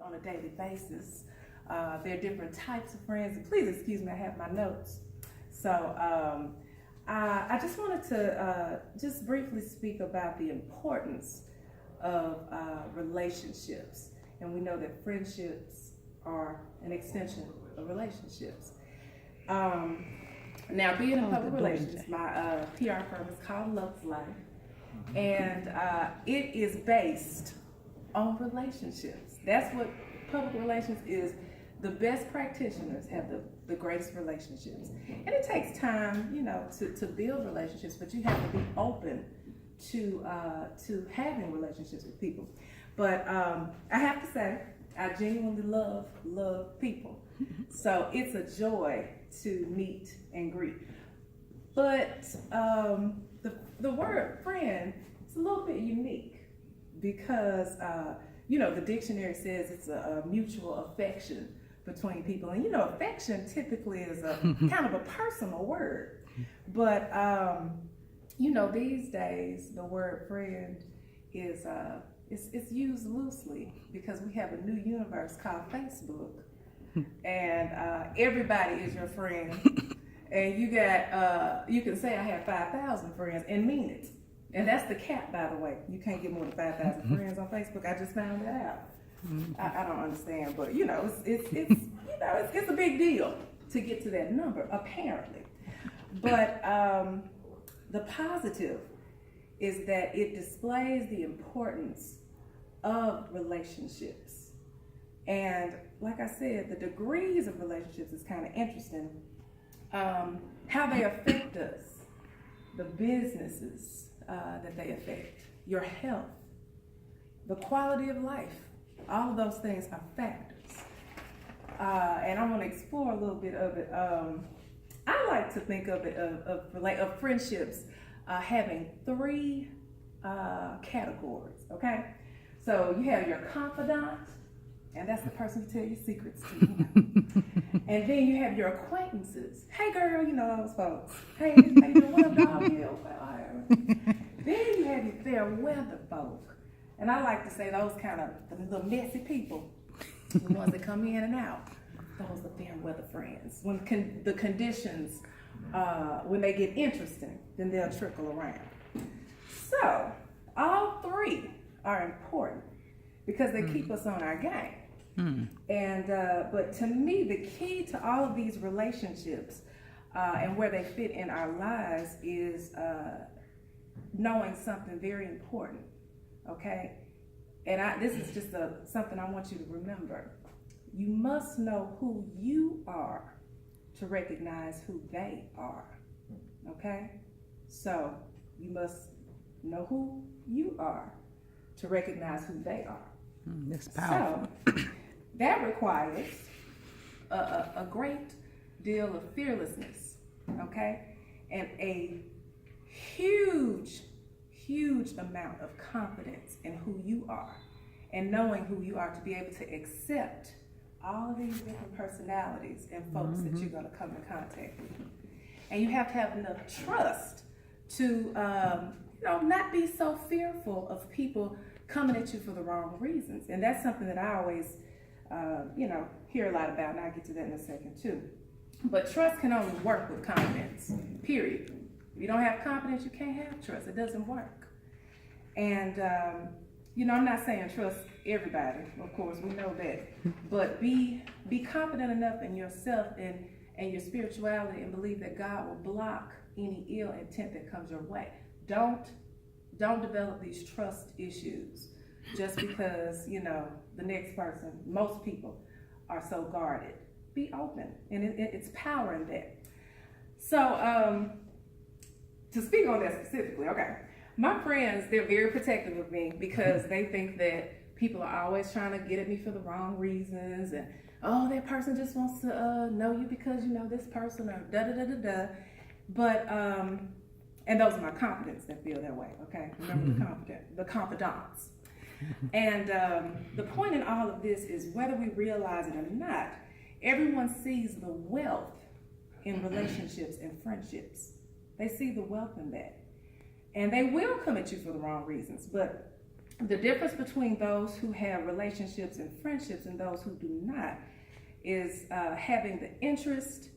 on a daily basis. There are different types of friends. Please excuse me, I have my notes. So I just wanted to just briefly speak about the importance of relationships. And we know that friendships are an extension of relationships. Now, being in public relations, my PR firm is called Lux Life, and it is based on relationships. That's what public relations is. The best practitioners have the greatest relationships. And it takes time, you know, to build relationships, but you have to be open to having relationships with people. But I have to say, I genuinely love people. So it's a joy to meet and greet. But the word friend is a little bit unique because, you know, the dictionary says it's a mutual affection between people. And, you know, affection typically is a kind of a personal word. But, you know, these days, the word friend is it's used loosely because we have a new universe called Facebook. And everybody is your friend. And you got, you can say I have 5,000 friends and mean it. And that's the cap, by the way. You can't get more than 5,000 friends on Facebook. I just found that out. I don't understand, but you know, it's you know, it's a big deal to get to that number, apparently. But the positive is that it displays the importance of relationships. And like I said, the degrees of relationships is kind of interesting. How they affect us, the businesses that they affect, your health, the quality of life. All of those things are factors. And I want to explore a little bit of it. I like to think of it of friendships having three categories, okay? So you have your confidant, and that's the person you tell your secrets to. You know? And then you have your acquaintances. Hey girl, you know those folks. Hey, how you doing? What up, dog? Yeah, well, then you have your fair weather folk. And I like to say those kind of the messy people, the ones that come in and out. Those are fair weather friends. When the conditions, when they get interesting, then they'll trickle around. So all three are important because they keep us on our game. And but to me, the key to all of these relationships and where they fit in our lives is knowing something very important. Okay, and this is just something I want you to remember. You must know who you are to recognize who they are. Okay, so you must know who you are to recognize who they are. That's powerful. So that requires a great deal of fearlessness. Okay, and a huge amount of confidence in who you are and knowing who you are to be able to accept all of these different personalities and folks that you're going to come in contact with. And you have to have enough trust to you know, not be so fearful of people coming at you for the wrong reasons. And that's something that I always you know, hear a lot about, and I'll get to that in a second too. But trust can only work with confidence, period. If you don't have confidence, you can't have trust. It doesn't work. And, you know, I'm not saying trust everybody, of course, we know that. But be confident enough in yourself and your spirituality and believe that God will block any ill intent that comes your way. Don't develop these trust issues just because, you know, the next person, most people, are so guarded. Be open, and it's power in that. So, to speak on that specifically, okay, my friends, they're very protective of me because they think that people are always trying to get at me for the wrong reasons, and oh, that person just wants to know you because you know this person, or da-da-da-da-da. But, and those are my confidants that feel that way, okay? Remember the confidants. And the point in all of this is whether we realize it or not, everyone sees the wealth in relationships and friendships. They see the wealth in that. And they will come at you for the wrong reasons, but the difference between those who have relationships and friendships and those who do not is having the interest,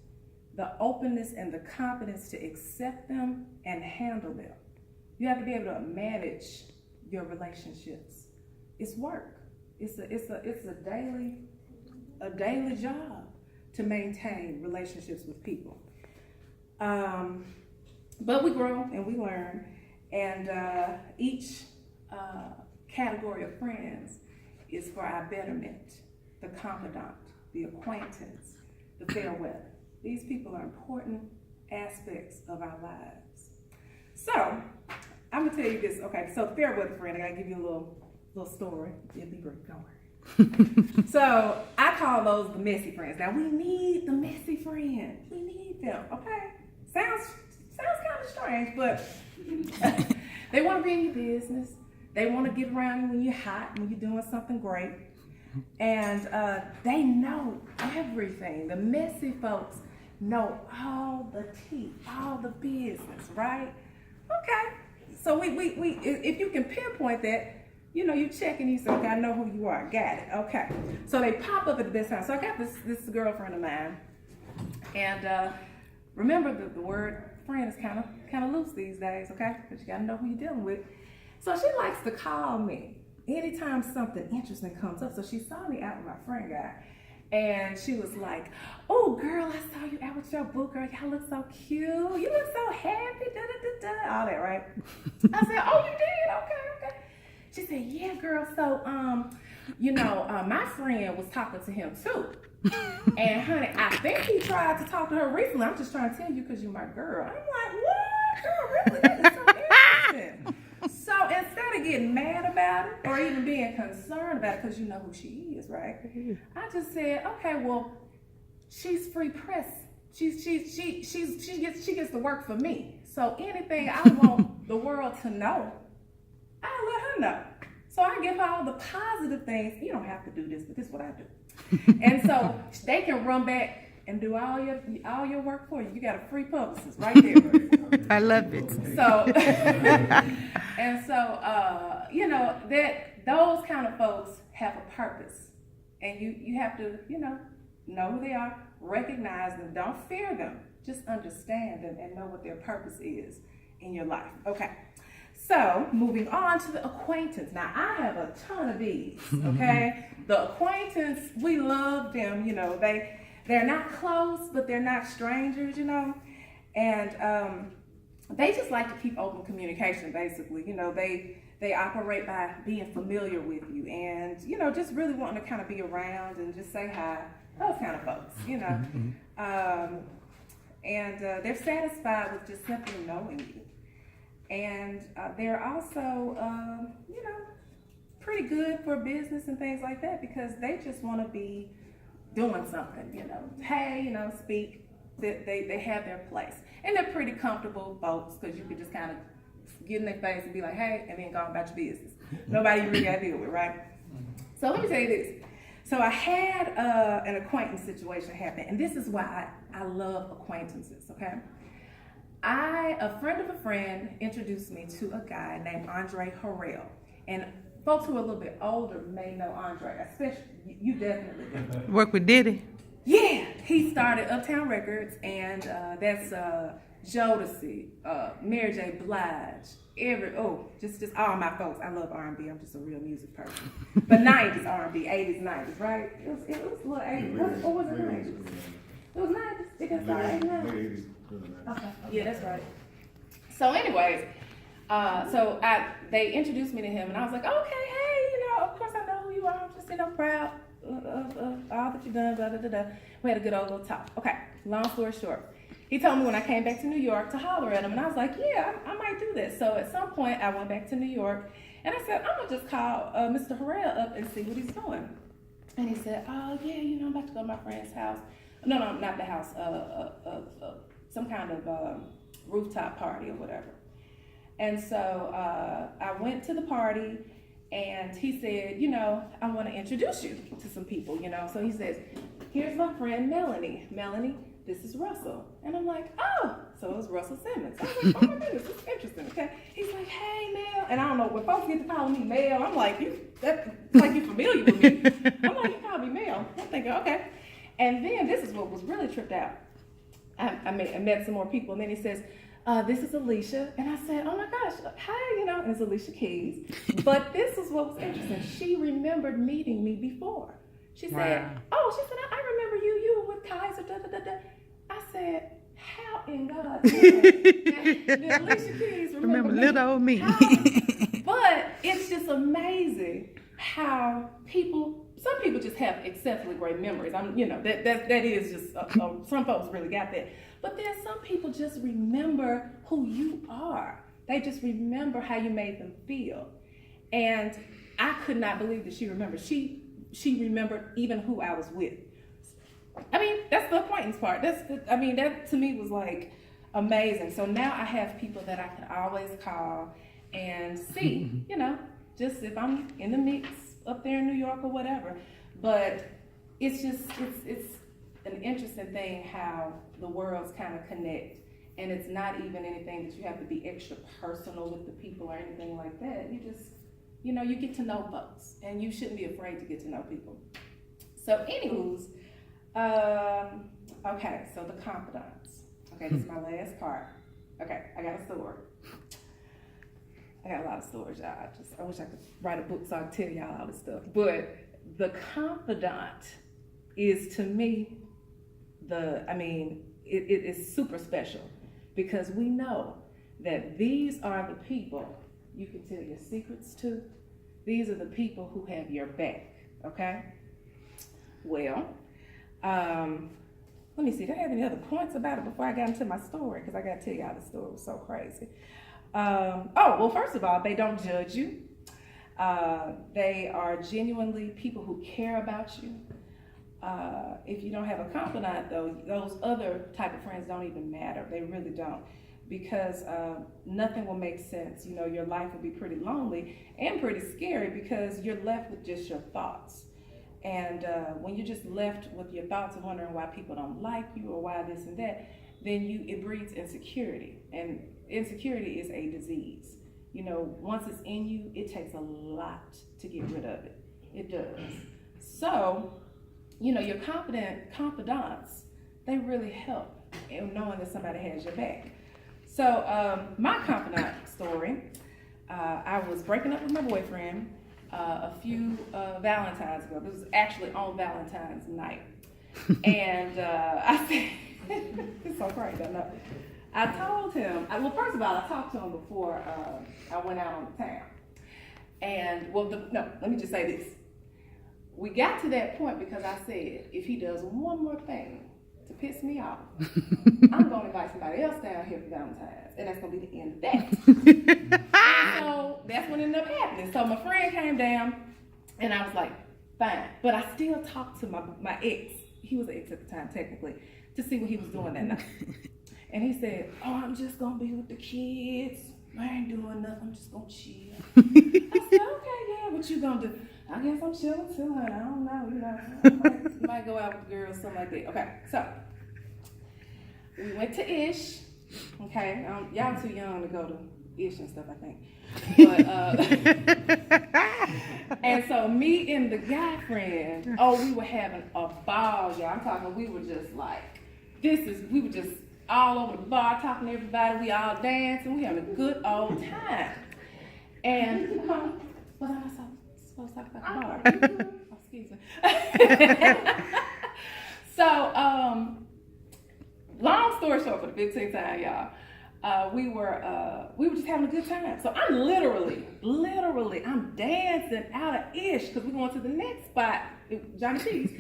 the openness, and the confidence to accept them and handle them. You have to be able to manage your relationships. It's work. It's a daily job to maintain relationships with people. But we grow and we learn, and each category of friends is for our betterment: the confidant, the acquaintance, the fair weather. These people are important aspects of our lives. So, I'm gonna tell you this. Okay, so fair weather friend, I gotta give you a little story. It'll be brief, don't worry. So, I call those the messy friends. Now, we need the messy friends. We need them, okay? Sounds kind of strange, but they want to be in your business. They want to get around you when you're hot, when you're doing something great. And they know everything. The messy folks know all the tea, all the business, right? Okay. So we if you can pinpoint that, you check and you say, okay, I know who you are. Got it. Okay. So they pop up at the best time. So I got this girlfriend of mine, and remember the word friend is kind of loose these days, okay? But you gotta know who you're dealing with. So she likes to call me anytime something interesting comes up. So she saw me out with my friend guy, and she was like, "Oh, girl, I saw you out with your boo girl. Y'all look so cute. You look so happy. Da da da da. All that, right?" I said, "Oh, you did? Okay." She said, "Yeah, girl. So, my friend was talking to him too." And honey, I think he tried to talk to her recently. I'm just trying to tell you because you're my girl. I'm like, what? Girl, really? That is so interesting. So instead of getting mad about it or even being concerned about it, because you know who she is, right? I just said, okay, well, she's free press. She gets to work for me. So anything I want the world to know, I let her know. So I give her all the positive things. You don't have to do this, but this is what I do. And so they can run back and do all your work for you. You got a free publicist right there. I love it. So and so that those kind of folks have a purpose, and you have to know who they are, recognize them, don't fear them, just understand them and know what their purpose is in your life. Okay. So, moving on to the acquaintance. Now, I have a ton of these, okay? The acquaintance, we love them, they're not close, but they're not strangers, and they just like to keep open communication, basically. They operate by being familiar with you and, just really wanting to kind of be around and just say hi, those kind of folks, and they're satisfied with just simply knowing you. And they're also, pretty good for business and things like that because they just want to be doing something, Hey, speak. They have their place. And they're pretty comfortable folks because you can just kind of get in their face and be like, hey, and then go about your business. Nobody you really got to deal with, right? So let me tell you this. So I had an acquaintance situation happen, and this is why I love acquaintances, okay? A friend of a friend introduced me to a guy named Andre Harrell. And folks who are a little bit older may know Andre, especially, you definitely do. Work with Diddy? Yeah, he started Uptown Records, and that's Jodeci, Mary J. Blige, just all my folks. I love R&B. I'm just a real music person. But 90s R&B, 80s, 90s, right? It was a little 80s. Or was it 90s? It was 90s. It got started 89. Okay. Yeah, that's right. So anyways, they introduced me to him, and I was like, okay, hey, of course I know who you are. I'm just, proud of all that you've done, blah, blah, blah, blah. We had a good old little talk. Okay, long story short. He told me when I came back to New York to holler at him, and I was like, yeah, I might do this. So at some point, I went back to New York, and I said, I'm going to just call Mr. Harrell up and see what he's doing. And he said, oh, yeah, I'm about to go to my friend's house. No, not the house, some kind of rooftop party or whatever. And so I went to the party, and he said, I want to introduce you to some people, So he says, here's my friend Melanie. Melanie, this is Russell. And I'm like, oh, so it's Russell Simmons. I was like, oh my goodness, this is interesting, okay? He's like, hey, Mel. And I don't know, when folks get to calling me Mel, I'm like, that's like you're familiar with me. I'm like, you call me Mel. I'm thinking, okay. And then this is what was really tripped out. I met some more people, and then he says, this is Alicia. And I said, oh my gosh, hi, and it's Alicia Keys. But this is what was interesting. She remembered meeting me before. She said, I remember you were with Kaiser, I said, how in God's name did Alicia Keys remember little old me? But it's just amazing how some people just have exceptionally great memories. That is just, some folks really got that. But then some people just remember who you are. They just remember how you made them feel. And I could not believe that she remembered. She remembered even who I was with. I mean, that's the acquaintance part. That to me was like amazing. So now I have people that I can always call and see, just if I'm in the mix up there in New York or whatever. But it's an interesting thing how the worlds kind of connect. And it's not even anything that you have to be extra personal with the people or anything like that. You just, you get to know folks, and you shouldn't be afraid to get to know people. So anywho's, okay, so the confidants. Okay, this is my last part. Okay, I got a story. I got a lot of stories, y'all. I wish I could write a book so I could tell y'all all this stuff. But the confidant is, to me, it is super special, because we know that these are the people you can tell your secrets to. These are the people who have your back, okay? Well, let me see, do I have any other points about it before I got into my story? Because I got to tell y'all the story was so crazy. Well, first of all, they don't judge you. They are genuinely people who care about you. If you don't have a confidant, though, those other type of friends don't even matter. They really don't. Because nothing will make sense. Your life will be pretty lonely and pretty scary, because you're left with just your thoughts. And when you're just left with your thoughts and wondering why people don't like you or why this and that, then it breeds insecurity. And insecurity is a disease. Once it's in you, it takes a lot to get rid of it. It does. So, your confidants, they really help in knowing that somebody has your back. So my confidant story, I was breaking up with my boyfriend a few Valentine's ago. This was actually on Valentine's night. And I said, it's so crazy, I know. I told him, first of all, I talked to him before I went out on the town. And, let me just say this. We got to that point because I said, if he does one more thing to piss me off, I'm going to invite somebody else down here for Valentine's, and that's going to be the end of that. So that's what ended up happening. So my friend came down, and I was like, fine. But I still talked to my ex. He was an ex at the time, technically, to see what he was doing that night. And he said, I'm just going to be with the kids. I ain't doing nothing. I'm just going to chill. I said, okay, yeah, what you going to do? I guess I'm chilling too, honey. I don't know, I might go out with the girls, something like that. Okay, so we went to Ish. Okay, y'all too young to go to Ish and stuff, I think. But and so me and the guy friend, we were having a ball, y'all. I'm talking, we were just like, we were just all over the bar talking to everybody. We all dancing. We having a good old time. And what am I supposed to talk about the bar? Excuse me. So, long story short, for the 15th time, y'all, we were just having a good time. So I'm literally, I'm dancing out of Ish because we're going to the next spot, Johnny Cheese.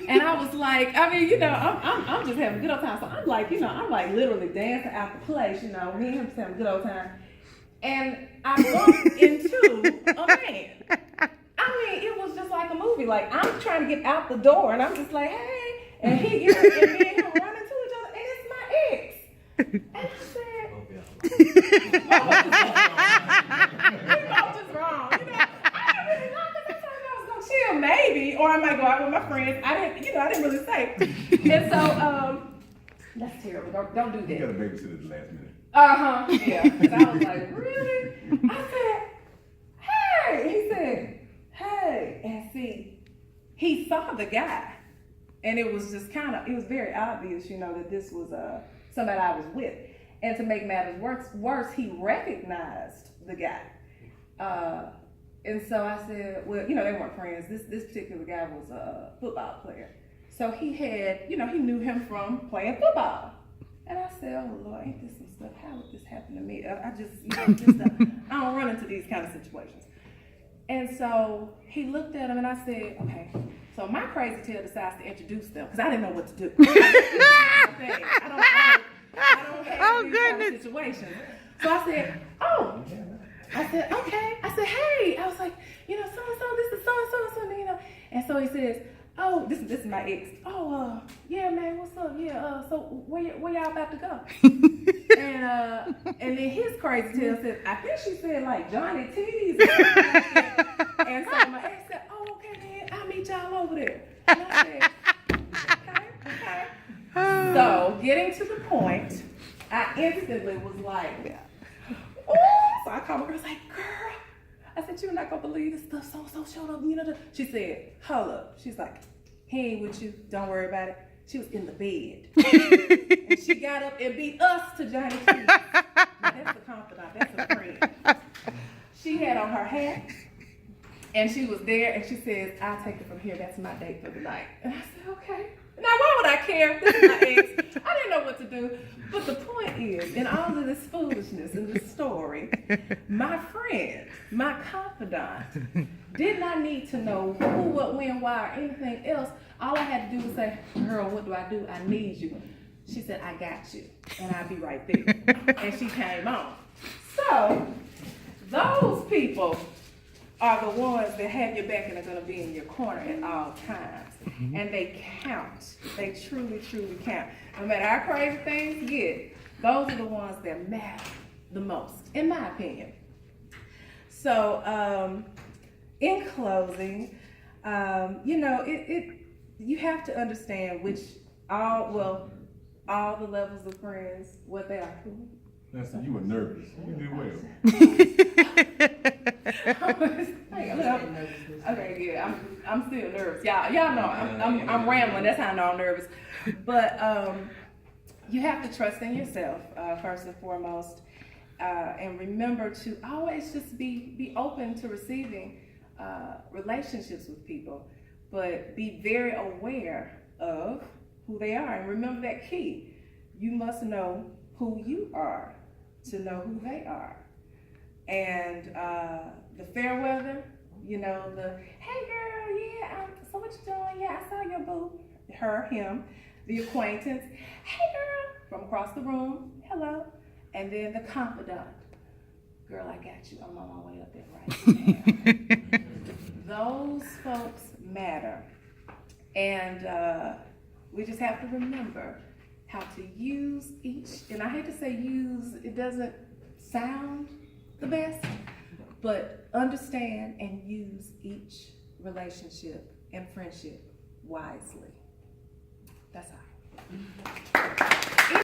And I was like, I'm just having a good old time. So I'm like, I'm literally dancing out the place, me and him just having a good old time. And I bumped into a man. It was just like a movie. Like, I'm trying to get out the door, and I'm just like, hey. And me and him run into each other, and it's my ex. And I said, we both just wrong. I didn't really know, because I thought I was going to chill, maybe. Or I might go out with my friends. I didn't really say. And so, That's terrible. Don't do that. You got a babysitter at the last minute. Yeah. Because I was like, really? I said, hey. He said, hey. And see, he saw the guy. And it was just it was very obvious, that this was somebody I was with. And to make matters worse, he recognized the guy. And so I said, well, they weren't friends. This particular guy was a football player. So he had, he knew him from playing football. And I said, oh Lord, ain't this some stuff? How would this happen to me? I just, I don't run into these kind of situations. And so he looked at him and I said, okay. So my crazy tail decides to introduce them because I didn't know what to do. I don't have these kind of situations. So I said, okay. I said, hey. I was like, so-and-so, this is so-and-so, And so he says, oh, this is my ex. Oh, yeah, man, what's up? Yeah, so where y'all about to go? And then his crazy tail said, I think she said like Johnny T's. And so my ex said, oh, okay, man, I'll meet y'all over there. And I said, okay. So getting to the point, I instantly was like, oh. So I called my girl, I was like, girl. I said, you're not gonna believe this stuff. So showed up, She said, hold up. She's like, he ain't with you. Don't worry about it. She was in the bed. And she got up and beat us to Johnny T's. Now, that's a confidant. That's a friend. She had on her hat. And she was there. And she says, I'll take it from here. That's my date for the night. And I said, okay. Now, why would I care? This is my ex. I didn't know what to do. But the point is, in all of this foolishness in this story, my friend, my confidant, did not need to know who, what, when, why, or anything else. All I had to do was say, girl, what do? I need you. She said, I got you, and I'll be right there. And she came on. So, those people are the ones that have your back and are going to be in your corner at all times. And they count. They truly, truly count. No matter how crazy things get, those are the ones that matter the most, in my opinion. So, in closing, you have to understand all the levels of friends, what they are. Listen, you were nervous. You did well. Okay, yeah, I'm still nervous. Y'all know I'm rambling. That's how I know I'm nervous. But you have to trust in yourself first and foremost, and remember to always just be open to receiving relationships with people, but be very aware of who they are. And remember that key: you must know who you are to know who they are. And the fair weather, the hey girl, yeah, so what you doing? Yeah, I saw your boo, her, him, the acquaintance, hey girl, from across the room, hello, and then the confidant, girl, I got you, I'm on my way up there right now. Those folks matter, and we just have to remember how to use each, and I hate to say use, it doesn't sound the best, but understand and use each relationship and friendship wisely. That's all.